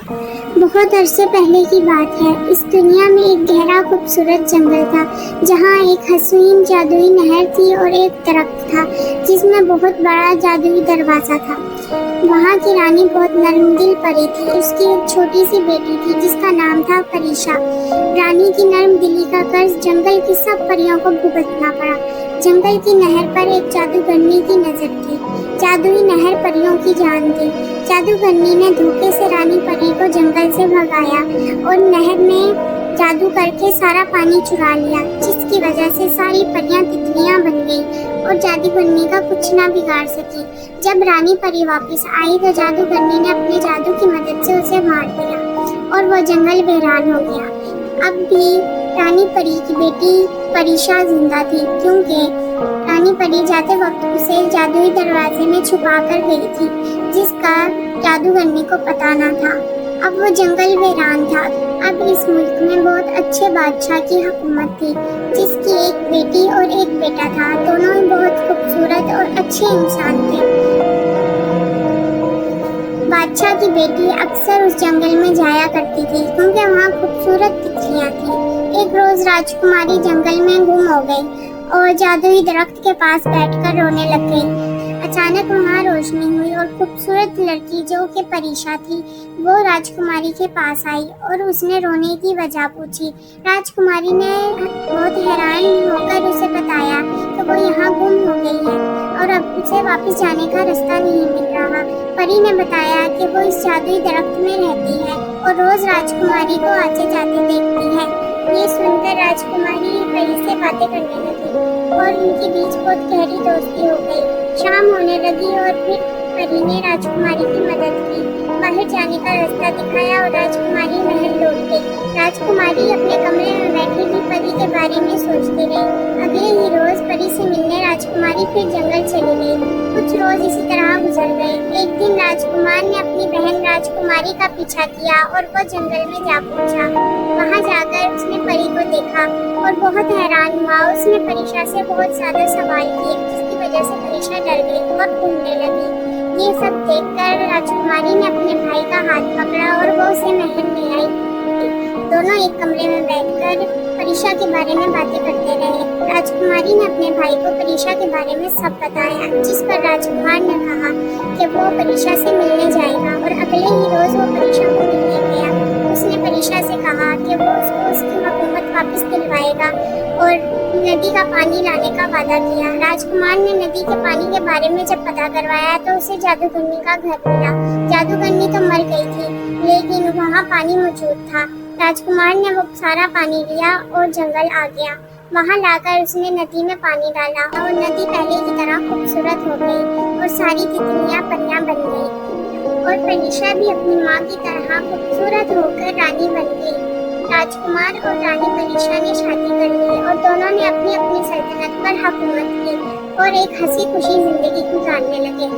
बहुत अरसे पहले की बात है। इस दुनिया में एक गहरा खूबसूरत जंगल था जहाँ एक हसीन जादुई नहर थी और एक दरख्त था जिसमें बहुत बड़ा जादुई दरवाजा था। वहाँ की रानी बहुत नर्मदिल परी थी। उसकी एक छोटी सी बेटी थी जिसका नाम था परीशा। रानी की नर्म दिली का कर्ज जंगल की सब परियों को भुगतना पड़ा। जंगल की नहर पर एक जादूगरनी की नजर थी। जादुई नहर परियों की जान थी। जादूगरनी ने धोखे से रानी परी को जंगल से भगाया और नहर में जादू करके सारा पानी चुरा लिया, जिसकी वजह से सारी परियां तितलियां बन गईं और जादूगरनी का कुछ ना बिगाड़ सकी। जब रानी परी वापस आई तो जादूगरनी ने अपने जादू की मदद से उसे मार दिया और वो जंगल वीरान हो गया। अब भी रानी परी की बेटी परीशा जिंदा थी, क्योंकि रानी परी जाते वक्त उसे जादुई दरवाजे में छुपा कर गई थी, जिसका जादूगरनी को पता न था। अब वो जंगल वीरान था। अब इस मुल्क में बहुत अच्छे बादशाह की हुकूमत थी, जिसकी एक बेटी और एक बेटा था। दोनों ही बहुत खूबसूरत और अच्छे इंसान थे। बादशाह की बेटी अक्सर उस जंगल में जाया करती थी, क्योंकि वहाँ खूबसूरत तितलियाँ थी। एक रोज राजकुमारी जंगल में गुम हो गई और जादुई दरख्त के पास बैठकर रोने लग गई। अचानक वहाँ रोशनी हुई और खूबसूरत लड़की जो कि परीशा थी वो राजकुमारी के पास आई और उसने रोने की वजह पूछी। राजकुमारी ने बहुत हैरान होकर उसे बताया कि वो यहाँ गुम हो गई है और अब उसे वापस जाने का रास्ता नहीं मिल रहा। परी ने बताया कि वो इस जादुई दरख्त में रहती है और रोज राजकुमारी को आते जाते देखती है। ये सुनकर राजकुमारी परी से बातें करने लगी और उनके बीच बहुत गहरी दोस्ती हो गई। शाम होने लगी और फिर परी ने राजकुमारी की मदद की, बाहर जाने का रास्ता दिखाया और राजकुमारी महल लौट गई। राजकुमारी अपने कमरे में बैठी हुई परी के बारे में सोचती रही। अगले ही रोज परी से मिलने राजकुमारी फिर जंगल चली गई। कुछ रोज इसी तरह गुजर गए। एक दिन राजकुमार ने अपनी बहन राजकुमारी का पीछा किया और वो जंगल में जा पहुंचा। वहां जाकर उसने परी को देखा और बहुत हैरान हुआ। उसने परीशा से बहुत ज्यादा सवाल किए, जिसकी वजह से परीशा डर गई और घूमने लगी। ये सब देखकर राजकुमारी ने अपने भाई का हाथ पकड़ा और वो उसे महल में लाई। दोनों एक कमरे में बैठकर परीशा के बारे में बातें करते रहे। राजकुमारी ने अपने भाई को परीशा के बारे में सब बताया, जिस पर राजकुमार ने कहा कि वो परीशा से मिलने जाएगा और अगले ही रोज वो परीशा को मिलने गया। उसने परीशा से कहा कि वो उसको उसकी हुकूमत वापस दिलवाएगा और नदी का पानी लाने का वादा किया। राजकुमार ने नदी के पानी के बारे में जब पता करवाया तो उसे जादूगरनी का घर मिला। जादूगरनी तो मर गई थी, लेकिन वहाँ पानी मौजूद था। राजकुमार ने वो सारा पानी लिया और जंगल आ गया। वहाँ लाकर उसने नदी में पानी डाला और नदी पहले की तरह खूबसूरत हो गई और सारी तितलियाँ परियां बन गई और परीशा भी अपनी माँ की तरह खूबसूरत होकर रानी बन गई। राजकुमार और रानी परीशा ने शादी कर ली और दोनों ने अपनी अपनी सल्तनत पर हुकूमत की और एक हंसी खुशी जिंदगी गुजारने लगे।